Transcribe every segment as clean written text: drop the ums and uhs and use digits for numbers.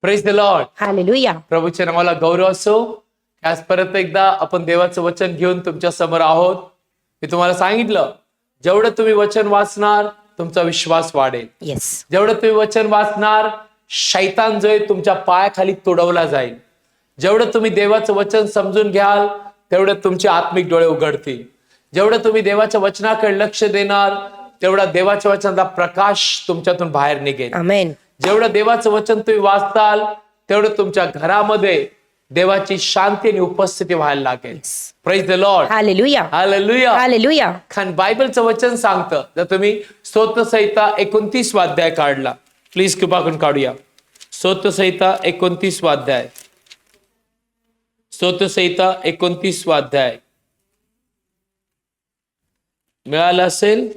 Praise the lord. Hallelujah. प्रभूच्या नावाला गौरव असो. आज परत एकदा आपण देवाचं वचन घेऊन तुमच्या समोर आहोत. मी तुम्हाला सांगितलं, जेवढं तुम्ही वचन वाचणार तुमचा विश्वास वाढेल. येस. जेवढं तुम्ही वचन वाचणार, शैतान जो आहे तुमच्या पायाखाली तुडवला जाईल. जेवढं तुम्ही देवाचं वचन समजून घ्याल तेवढं तुमचे आत्मिक डोळे उघडतील. जेवढं तुम्ही देवाच्या वचनाकडे लक्ष देणार तेवढा देवाच्या वचनाचा प्रकाश तुमच्यातून बाहेर निघेल. आमेन. जेवढं देवाचं वचन तुम्ही वाचताल तेवढं तुमच्या घरामध्ये देवाची शांती आणि उपस्थिती व्हायला लागेल. Praise the lord. Hallelujah. Hallelujah. Hallelujah. कारण बायबलचं वचन सांगतं, जर तुम्ही स्तोत्रसंहिता 29 अध्याय काढला, प्लीज कृपा करून काढूया. स्तोत्रसंहिता 29 अध्याय. स्तोत्रसंहिता 29 अध्याय मिळाला असेल.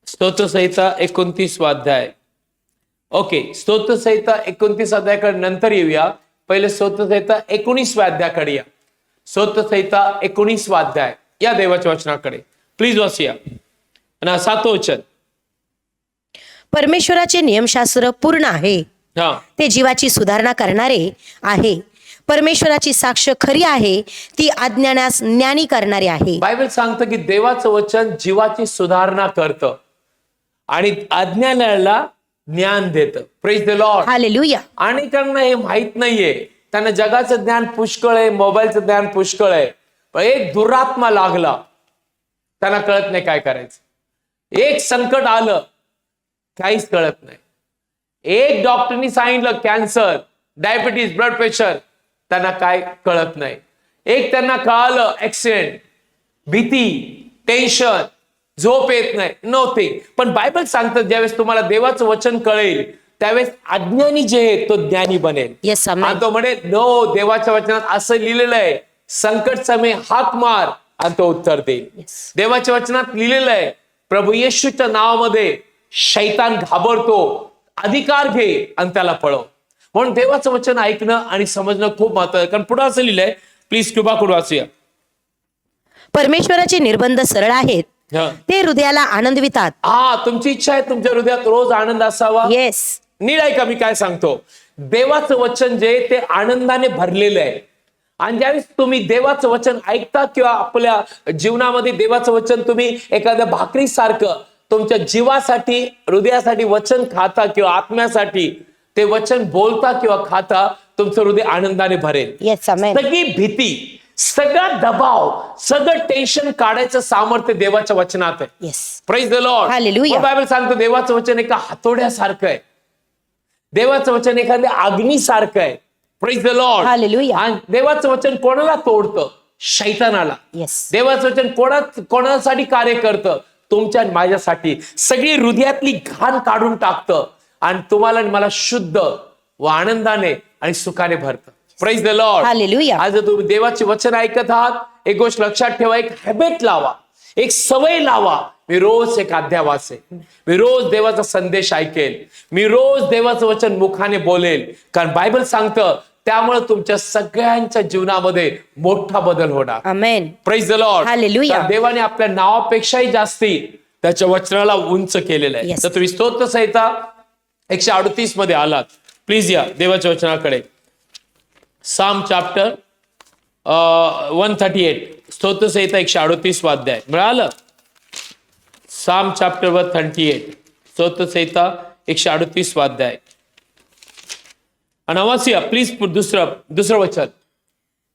स्तोत्रसंहिता 29 अध्याय. ओके, स्तोत्रसंहिता 29 अध्यायाकडे नंतर येऊया. पहिले स्तोत्रसंहिता 19 अध्यायाकडे या. स्तोत्रसंहिता 19 अध्याय या देवाच्या वचनाकडे प्लीज वाचूया. आणि 7वं वचन. परमेश्वराचे नियमशास्त्र पूर्ण आहे, हा, ते जीवाची सुधारणा करणारे आहे. परमेश्वराची साक्ष खरी आहे, ती अज्ञानास ज्ञानी करणारी आहे. बायबल सांगतं की देवाचं वचन जीवाची सुधारणा करतं आणि अज्ञानाला ज्ञान देतं. Praise the lord. हालेलुया. अनेकांना हे माहित नाहीये. त्यांना जगाचं ज्ञान पुष्कळ आहे, मोबाईलचं ज्ञान पुष्कळ आहे, पण एक दुरात्मा लागला, त्यांना कळत नाही काय करायचं. एक संकट आलं, काहीच कळत नाही. एक डॉक्टरनी सांगितलं कॅन्सर, डायबिटीज, ब्लड प्रेशर, त्यांना काय कळत नाही. एक त्यांना कळालं ऍक्सिडेंट, भीती, टेन्शन, झोप येत नाही, नव्हते. पण बायबल सांगतं ज्यावेळेस तुम्हाला देवाचं वचन कळेल त्यावेळेस अज्ञानी जे आहे तो ज्ञानी बनेल. येस. आणि तो म्हणेल, नो, देवाच्या वचनात असं लिहिलेलं आहे, संकट समय हाक मार आणि तो उत्तर देईल. देवाच्या वचनात लिहिलेलं आहे, प्रभू येशूच्या नावामध्ये शैतान घाबरतो, अधिकार घे आणि त्याला पळव. म्हणून देवाचं वचन ऐकणं आणि समजणं खूप महत्वाचं आहे. कारण पुढे असं लिहिलंय, प्लीज कृपा करून वाचूया. परमेश्वराचे निर्बंध सरळ आहेत, ते हृदयाला आनंदवितात. हा, तुमची इच्छा आहे तुमच्या हृदयात रोज आनंद असावा. येस. नीट ऐका मी काय सांगतो. देवाचं वचन जे ते आनंदाने भरलेलं आहे. आणि ज्यावेळेस तुम्ही देवाचं वचन ऐकता किंवा आपल्या जीवनामध्ये देवाचं वचन तुम्ही एखाद्या भाकरीसारखं तुमच्या जीवासाठी, हृदयासाठी वचन खाता किंवा आत्म्यासाठी ते वचन बोलता किंवा खाता, तुमचं हृदय आनंदाने भरेल. येस. आमेन. सगळी भीती, सगळा दबाव, सगळं टेन्शन काढायचं सामर्थ्य देवाच्या वचनात आहे. Yes. Praise the lord. Hallelujah. Bible सांगतो देवाचं वचन एका हातोड्यासारखं आहे. देवाचं वचन एखाद्या अग्नीसारखं आहे. Praise the lord. हालेलुया. आणि देवाचं वचन कोणाला तोडतं? शैतानाला. येस. देवाचं वचन कोणासाठी कार्य करतं? तुमच्या आणि माझ्यासाठी. सगळी हृदयातली घाण काढून टाकतं आणि तुम्हाला आणि मला शुद्ध व आनंदाने आणि सुखाने भरतं. Praise the lord. हालेलुया. आज जर तुम्ही देवाचे वचन ऐकत आहात, एक गोष्ट लक्षात ठेवा, एक हॅबिट लावा, एक सवय लावा. मी रोज एक अध्याय वाचेल, मी रोज देवाचा संदेश ऐकेल, मी रोज देवाचं वचन मुखाने बोलेल. कारण बायबल सांगतं त्यामुळे तुमच्या सगळ्यांच्या जीवनामध्ये मोठा बदल होणार. Amen. Praise the lord. Hallelujah. देवाने आपल्या नावापेक्षाही जास्ती त्याच्या वचनाला उंच केलेलं आहे. Yes. तर तुम्ही स्तोत्रसंहिता 138 मध्ये आलात, प्लीज या देवाच्या वचनाकडे. साम चॅप्टर 138, स्तोत्रसंहिता 138 अध्याय मिळालं. साम चॅप्टर 138, स्तोत्रसंहिता 138 अध्याय. आणि वाचूया प्लीज दुसरं वचन.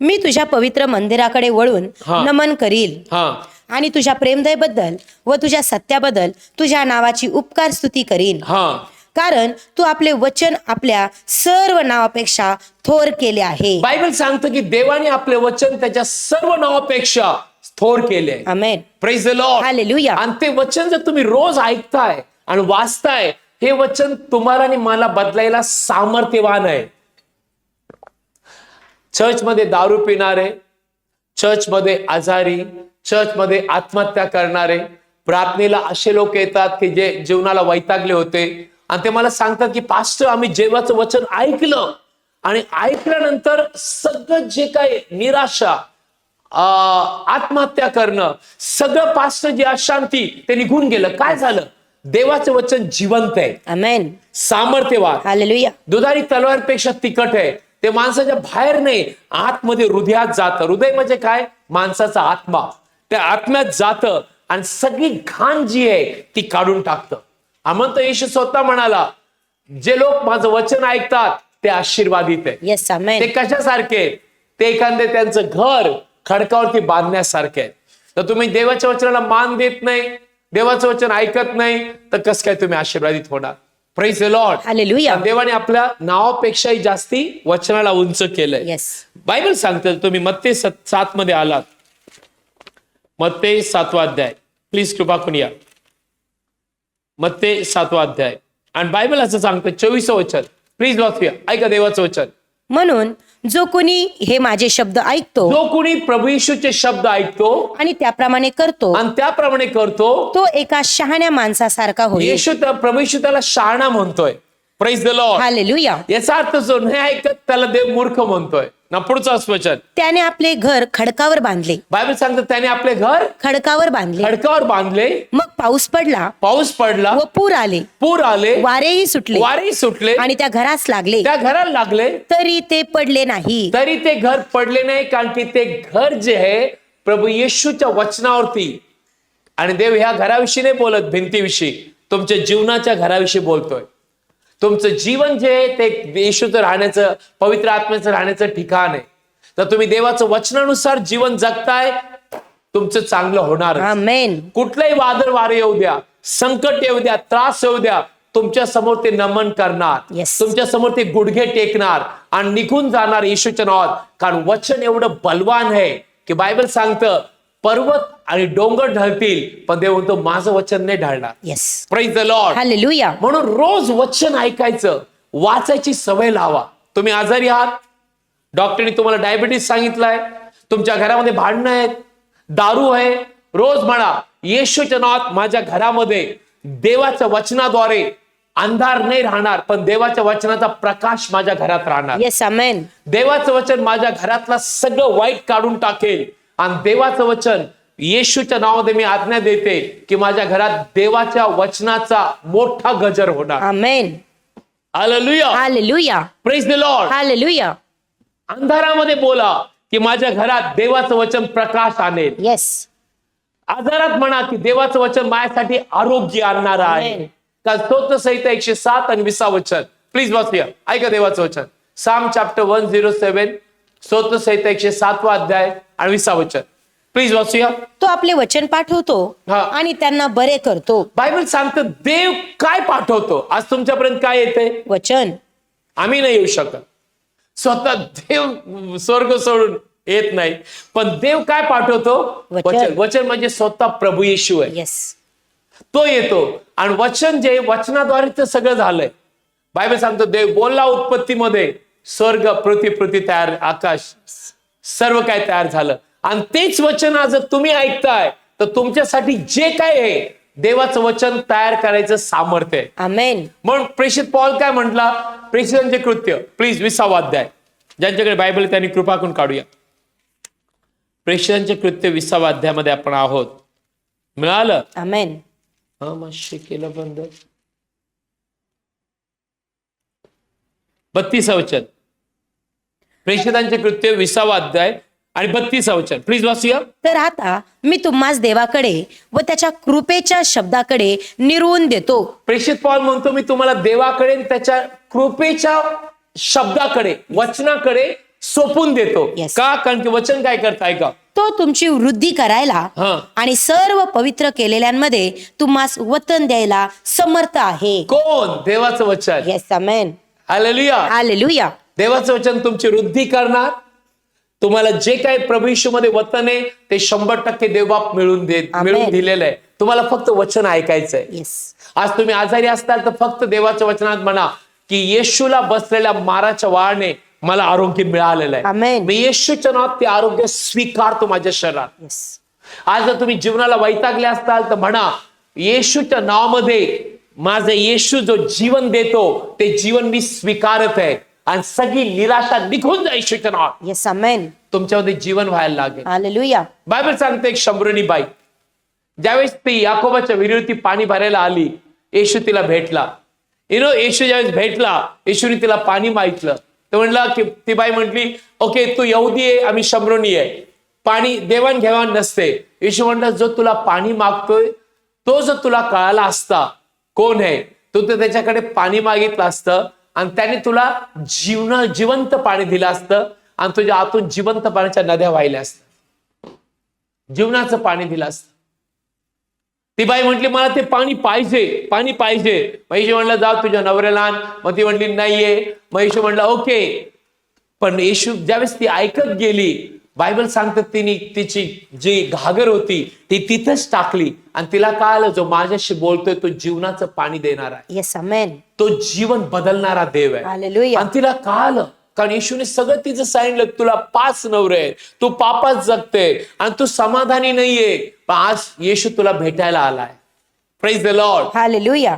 मी तुझ्या पवित्र मंदिराकडे वळून हा. नमन करील हा, आणि तुझ्या प्रेमदयेबद्दल व तुझ्या सत्याबद्दल तुझ्या नावाची उपकार स्तुती करीन. हा. कारण तू आपले वचन आपल्या सर्व नावापेक्षा थोर केले आहे. बायबल सांगतं की देवाने आपले वचन त्याच्या सर्व नावापेक्षा थोर केले. Amen. Praise the lord. Hallelujah. आणि ते वचन जर तुम्ही रोज ऐकताय आणि वाचताय, हे वचन तुम्हाला आणि मला बदलायला सामर्थ्यवान आहे. चर्चमध्ये दारू पिणारे, चर्चमध्ये आजारी, चर्चमध्ये आत्महत्या करणारे, प्रार्थनेला असे लोक येतात की जे जीवनाला वैतागले होते आणि ते मला सांगतात की पास्टर, आम्ही देवाचं वचन ऐकलं आणि ऐकल्यानंतर सगळं जे काही निराशा, आत्महत्या करणं, सगळं पास्टर जी अशांती ते निघून गेलं. काय झालं? देवाचं वचन जिवंत आहे, आमेन. सामर्थ्यवान, हालेलुया. दुधारी तलवारपेक्षा तिखट आहे. ते माणसाच्या बाहेर नाही, आतमध्ये हृदयात जातं. हृदय म्हणजे काय? माणसाचा आत्मा. त्या आत्म्यात जातं आणि सगळी घाण जी आहे ती काढून टाकतं. म्हणतो येशू स्वतः म्हणाला, जे लोक माझं वचन ऐकतात ते आशीर्वादित आहे. येस, आमेन. ते कशासारखे आहेत? ते एखादे त्यांचं घर खडकावरती बांधण्यासारखे आहेत. तर तुम्ही देवाच्या वचनाला मान देत नाही, देवाचं वचन ऐकत नाही, तर कसं काय तुम्ही आशीर्वादित होणार? Praise the lord. हालेलुया. देवाने आपल्या नावापेक्षाही जास्ती वचनाला उंच केलंय. येस. बायबल सांगतं, तुम्ही मत्ते 7 मध्ये आलात, मत्ते 7वा अध्याय, प्लीज कृपा करून या. मत्ते 7वा अध्याय आणि बायबल असं सांगतं 24वं वचन, प्लीज वाचूया. ऐका देवाचं वचन. म्हणून जो कोणी हे माझे शब्द ऐकतो जो कोणी प्रभू येशूचे शब्द ऐकतो आणि त्याप्रमाणे करतो आणि त्याप्रमाणे करतो, तो एका शहाण्या माणसासारखा होईल. प्रभू येशू त्याला शहाणा म्हणतोय. Praise the lord. हालेलुया. याचा अर्थ जो नाही ऐकत त्याला देव मूर्ख म्हणतोय ना. पुढचं वचन, त्याने आपले घर खडकावर बांधले. बायबल सांगतं त्याने आपले घर खडकावर बांधले. खडकावर बांधले. मग पाऊस पडला पाऊस पडला, व पूर आले, पूर आले, वारेही सुटले वारे सुटले आणि त्या घरास लागले, त्या घराला लागले, तरी ते पडले नाही. तरी ते घर पडले नाही. कारण की ते घर जे आहे प्रभू येशूच्या वचनावरती. आणि देव ह्या घराविषयी नाही बोलत भिंतीविषयी, तुमच्या जीवनाच्या घराविषयी बोलतोय. तुमचं जीवन जे आहे ते येशूचं राहण्याचं, पवित्र आत्म्याचं राहण्याचं ठिकाण आहे. तर तुम्ही देवाचं वचनानुसार जीवन जगताय, तुमचं चांगलं होणार. आमेन. कुठलंही वादळ वारे येऊ द्या, संकट येऊ द्या, त्रास येऊ द्या, तुमच्या समोर ते नमन करणार. Yes. तुमच्या समोर ते गुडघे टेकणार आणि निघून जाणार येशूच्या नावात. कारण वचन एवढं बलवान आहे की बायबल सांगतं पर्वत आणि डोंगर ढळतील, पण देव म्हणतो माझं वचन नाही ढळणार. Yes. Praise the lord. Hallelujah. म्हणून रोज वचन ऐकायचं, वाचायची सवय लावा. तुम्ही आजारी आहात, डॉक्टरने तुम्हाला डायबिटीस सांगितलंय, तुमच्या घरामध्ये भांडणं आहेत, दारू आहे, रोज म्हणा येशूच्या नावात माझ्या घरामध्ये देवाच्या वचनाद्वारे अंधार नाही राहणार, पण देवाच्या वचनाचा प्रकाश माझ्या घरात राहणार. येस, आमेन. देवाचं वचन माझ्या घरातला सगळं वाईट काढून टाकेल. आणि देवाचं वचन येशूच्या नावामध्ये मी आज्ञा देते की माझ्या घरात देवाच्या वचनाचा मोठा गजर होणार. Amen. Hallelujah. Hallelujah. Praise the lord. Hallelujah. अंधारामध्ये बोला की माझ्या घरात देवाचं वचन प्रकाश आणेल. येस. आजारात म्हणा की देवाचं वचन माझ्यासाठी आरोग्य आणणार आहे. Amen. का स्तोत्र संहिता 107 आणि 20 वचन, प्लीज वाचूया. ऐका देवाचं वचन. साम चॅप्टर 107, स्तोत्र संहिता 107 अध्याय आणि 20 वचन, प्लीज वाचूया. तो आपले वचन पाठवतो हा. आणि त्यांना बरे करतो. बायबल सांगतं देव काय पाठवतो. आज तुमच्यापर्यंत काय येते? वचन. आम्ही नाही येऊ शकत. स्वतः देव स्वर्ग सोडून येत नाही, पण देव काय पाठवतो? वचन. वचन म्हणजे स्वतः प्रभू येशू आहे. येस. तो येतो आणि वचन जे वचनाद्वारे ते सगळं झालंय. बायबल सांगतो देव बोलला उत्पत्तीमध्ये, स्वर्ग पृथ्वी तयार, आकाश सर्व काय तयार झालं. आणि तेच वचन आज तुम्ही ऐकताय, तर तुमच्यासाठी जे काय आहे देवाचं वचन तयार करायचं सामर्थ्य आहे. आमेन. म्हणून प्रेषित पॉल काय म्हटला? प्रेषितांचे कृत्य, प्लीज 20 अध्याय. ज्यांच्याकडे बायबल आहे त्यांनी कृपा करून काढूया. प्रेषितांचे कृत्य 20 अध्यायामध्ये आपण आहोत. मिळालं? आमेन. हा मग केलं बंद. 32 वचन, प्रेषितांचे कृत्य 20 अध्याय आणि 32 वचन, प्लीज वाचूया. तर आता मी तुम्हास देवाकडे व त्याच्या कृपेच्या शब्दाकडे निरवून देतो. प्रेषित पॉल म्हणतो मी तुम्हाला देवाकडे आणि त्याच्या कृपेच्या शब्दाकडे, वचनाकडे सोपून देतो. Yes. का? कारण की वचन काय करताय का? तो तुमची वृद्धी करायला हा. आणि सर्व पवित्र केलेल्यांमध्ये तुम्हास वतन द्यायला समर्थ आहे. कोण? देवाचं वचन. येस, आमेन. हालेलुया. हालेलुया. देवाचं वचन तुमची वृद्धी करणार. तुम्हाला जे काही प्रभू येशूमध्ये वचन आहे ते 100% देवबाप मिळून दिलेलं आहे. तुम्हाला फक्त वचन ऐकायचंय. येस. आज तुम्ही आजारी असताल तर फक्त देवाच्या वचनात म्हणा की येशूला बसलेल्या माराच्या वाळाने मला आरोग्य मिळालेलं आहे. आमेन. मी येशूच्या नावात ते आरोग्य स्वीकारतो माझ्या शरीरात. येस. आज जर तुम्ही जीवनाला वैतागले असताल तर म्हणा येशूच्या नावामध्ये माझं येशू जो जीवन देतो ते जीवन मी स्वीकारत आहे आणि सगळी निराशा निघून जाईल येशूच्या नावात. येस, आमेन. तुमच्यामध्ये जीवन व्हायला लागेल. हालेलुया. बायबल सांगते एक शंभरणी बाई ज्यावेळेस ती याकोबाच्या विहिरीवरती पाणी भरायला आली येशू तिला भेटला. येशू ज्यावेळेस भेटला, येशूने तिला पाणी मागितलं. तर म्हणला की ती बाई म्हटली, ओके तू यहुदी आहे, आम्ही शमरोनी आहे, पाणी देवाणघेवाण नसते. येशू म्हणला, जो तुला पाणी मागतोय तो जर तुला कळाला असता कोण आहे, तू तर त्याच्याकडे पाणी मागितलं असतं आणि त्याने तुला जिवंत पाणी दिलं असतं आणि तुझ्या आतून जिवंत पाण्याच्या नद्या वाहिल्या असतात, जीवनाचं पाणी दिलं असतं. ती बाई म्हटली, मला ते पाणी पाहिजे, पाणी पाहिजे. येशू म्हणला, जा तुझ्या नवऱ्याला आण. मग ती म्हटली, नाहीये. मग येशू म्हणला, ओके. पण येशू ज्यावेळेस ती ऐकत गेली, बायबल सांगतात तिने तिची जी घागर होती ती तिथंच टाकली आणि तिला कळालं, जो माझ्याशी बोलतोय तो जीवनाचं पाणी देणार आहे. येस, आमेन. तो जीवन बदलणारा देव आहे. हालेलुया. आणि तिला कळालं, कारण येशूने सगळं तिचं सांगितलं, तुला 5 नवरे आहेत, तू पापात जगते आणि तू समाधानी नाहीये, पण आज येशू तुला भेटायला आलाय. Praise the lord. हालेलुया.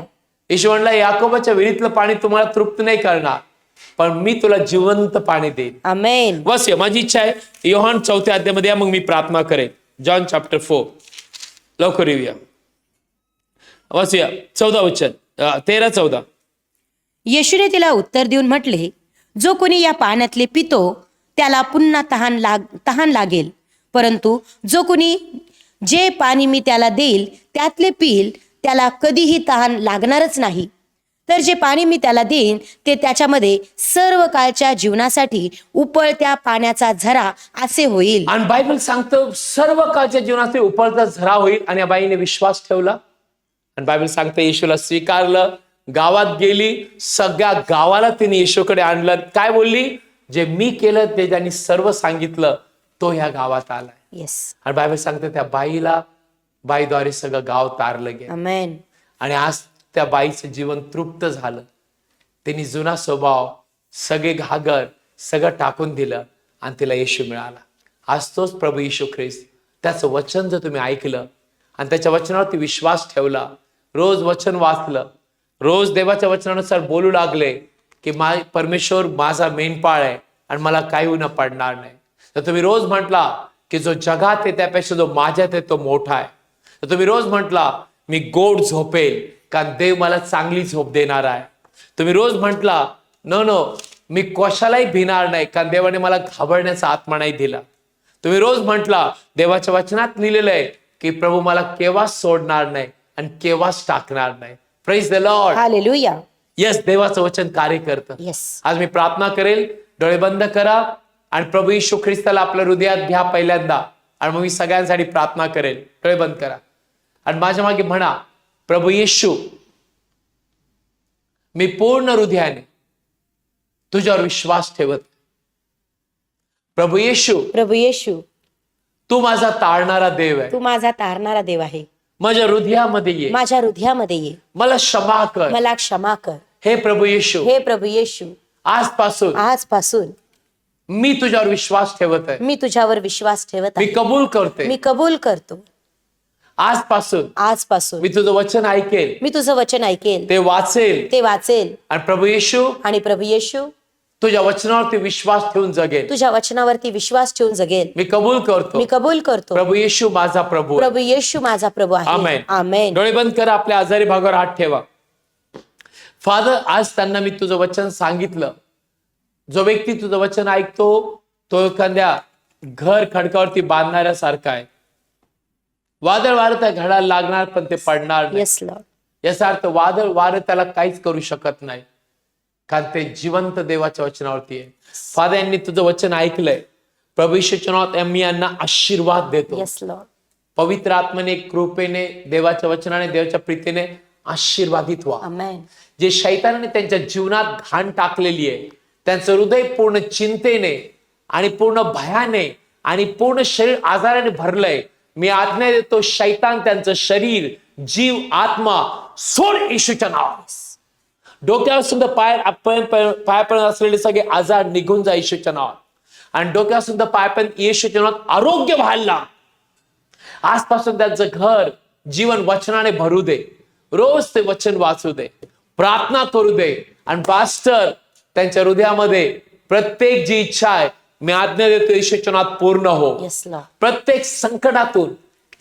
येशू म्हणला, याकोबाच्या विहिरीतलं पाणी तुम्हाला तृप्त नाही करणार, पण मी तुला जिवंत पाणी देईन. आमेन. बस माझी इच्छा आहे, योहान 4 अध्यायामध्ये मग मी प्रार्थना करेन. जॉन चॅप्टर 4 लवकर येऊया. वाचूया 14 वचन, 13-14. येशूने तिला उत्तर देऊन म्हटले, जो कोणी या पाण्यातले पितो त्याला पुन्हा तहान लागेल, परंतु जो कोणी जे पाणी मी त्याला देईल त्यातले पिईल त्याला कधीही तहान लागणारच नाही. तर जे पाणी मी त्याला देईन ते त्याच्यामध्ये सर्व काळच्या जीवनासाठी उपळत्या पाण्याचा झरा असे होईल. आणि बायबल सांगतं सर्व काळच्या जीवनाचे उपळता झरा होईल. आणि या बाईने विश्वास ठेवला आणि बायबल सांगतं येशूला स्वीकारलं, गावात गेली, सगळ्या गावाला तिने येशूकडे आणलं. काय बोलली, जे मी केलं ते ज्यांनी सर्व सांगितलं तो ह्या गावात आलाय. येस. आणि बायबल सांगतं त्या बाईद्वारे सगळं गाव तारलं गेलं. आमेन. आणि आज त्या बाईचं जीवन तृप्त झालं. तिने जुना स्वभाव, सगळे घागर सगळं टाकून दिलं आणि तिला येशू मिळाला. आज तोच प्रभू येशू ख्रिस्त, त्याचं वचन जर तुम्ही ऐकलं आणि त्याच्या वचनावरती विश्वास ठेवला, रोज वचन वाचलं, रोज देवाच्या वचनानुसार बोलू लागले की परमेश्वर माझा मेंढपाळ आहे आणि मला काही न पडणार नाही. तर तुम्ही रोज म्हटला की जो जगात आहे त्यापेक्षा जो माझ्यात आहे तो मोठा आहे. तर तुम्ही रोज म्हटला मी गोड झोपेल कारण देव मला चांगली झोप देणार आहे. तुम्ही रोज म्हटला नो मी कशालाही भिणार नाही कारण देवाने मला घाबरण्याचा आत्मा नाही दिला. तुम्ही रोज म्हटला देवाच्या वचनात लिहिलेलं आहे की प्रभू मला केव्हाच सोडणार नाही आणि केव्हाच टाकणार नाही. Praise the lord. Hallelujah. Yes, देवाचं वचन कार्य करतं. येस. आज मी प्रार्थना करेल, डोळे बंद करा आणि प्रभू येशू ख्रिस्ताला आपल्या हृदयात घ्या पहिल्यांदा आणि मग मी सगळ्यांसाठी प्रार्थना करेल. डोळे बंद करा आणि माझ्या मागे म्हणा, प्रभू येशू मी पूर्ण हृदयाने तुझ्यावर विश्वास ठेवत. प्रभू येशू, प्रभू येशू तू माझा तारणारा देव आहे. तू माझा तारणारा देव आहे. माझ्या हृदयामध्ये ये, माझ्या हृदयामध्ये ये, मला क्षमा कर. मला क्षमा कर. हे प्रभू येशू, हे प्रभू येशू आजपासून मी तुझ्यावर विश्वास ठेवत आहे. मी तुझ्यावर विश्वास ठेवत मी आहे. कबूल करते. मी कबूल करतो. आजपासून मी तुझं वचन ऐकेल, मी तुझं वचन ऐकेल, ते वाचेल आणि प्रभू येशू प्रभू येशू तुझ्या वचनावरती विश्वास ठेवून जगेल. तुझ्या वचनावरती विश्वास ठेवून जगेल. मी कबूल करतो. प्रभू येशू माझा प्रभू. प्रभू येशू माझा प्रभू आहे. आमेन. आमेन. डोळे बंद करा, आपल्या आजारी भागावर हात ठेवा. फादर, आज त्यांना मी तुझं वचन सांगितलं. जो व्यक्ती तुझं वचन ऐकतो तो एखाद्या घर खडकावरती बांधणाऱ्यासारखा आहे. वादळ वारं त्या घडाला लागणार पण ते पडणार नाही. Yes Lord. याचा अर्थ वादळ वारं त्याला काहीच करू शकत नाही कारण ते जिवंत देवाच्या वचनावरती आहे. फादर, यांनी तुझं वचन ऐकलंय. प्रभू येशूच्या नावात मी यांना आशीर्वाद देतो. Yes Lord. पवित्र आत्म्याने, कृपेने, देवाच्या वचनाने, देवाच्या प्रीतीने आशीर्वादित व्हा. आमेन. जे शैतानाने त्यांच्या जीवनात घाण टाकलेली आहे, त्यांचं हृदय पूर्ण चिंतेने आणि पूर्ण भयाने आणि पूर्ण शरीर आजाराने भरलंय, मी आज्ञा देतो शैतान त्यांचं शरीर, जीव, आत्मा सोड येशूच्या नावात. डोक्यापासून पायापर्यंत असलेले सगळे आजार निघून जा येशूच्या नावात. आणि डोक्यापासून पायापर्यंत येशूच्या नावात आरोग्य व्हायला. आजपासून त्यांचं घर जीवन वचनाने भरू दे. रोज ते वचन वाचू दे, प्रार्थना करू दे. आणि पास्टर, त्यांच्या हृदयामध्ये प्रत्येक जी इच्छा आहे मी आज्ञा देतो येशूच्या नावात पूर्ण हो. प्रत्येक संकटातून,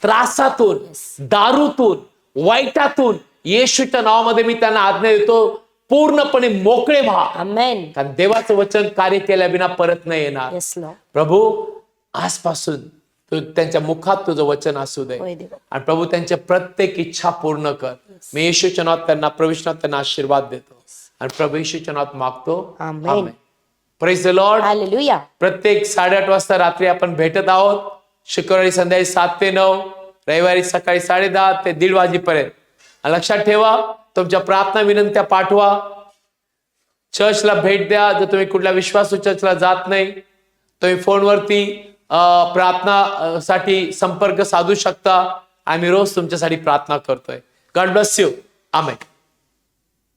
त्रासातून, दारूतून, वाईटातून येशूच्या नावामध्ये मी त्यांना आज्ञा देतो, पूर्णपणे मोकळे व्हा. आमेन. कारण देवाचं वचन कार्य केल्याविना परत नाही येणार. Yes Lord. प्रभू आजपासून तू त्यांच्या मुखात तुझं वचन असू दे होय देवा. आणि प्रभू त्यांच्या प्रत्येक इच्छा पूर्ण कर. मी येशूच्या नावात त्यांना प्रवेशनात त्यांना आशीर्वाद देतो आणि प्रभू येशूच्या नावात मागतो. Amen. Praise the lord. Hallelujah. प्रत्येक 8:30 वाजता रात्री आपण भेटत आहोत. शुक्रवारी संध्याकाळी 7 ते 9, रविवारी सकाळी 10:30 ते 1:30 वाजेपर्यंत. लक्षात ठेवा, तुमच्या प्रार्थना विनंत्या पाठवा. चर्चला भेट द्या. जर तुम्ही कुठल्या विश्वासू चर्चला जात नाही, तुम्ही फोनवरती प्रार्थना साठी संपर्क साधू शकता. आम्ही रोज तुमच्यासाठी प्रार्थना करतोय. God bless you. आमेन.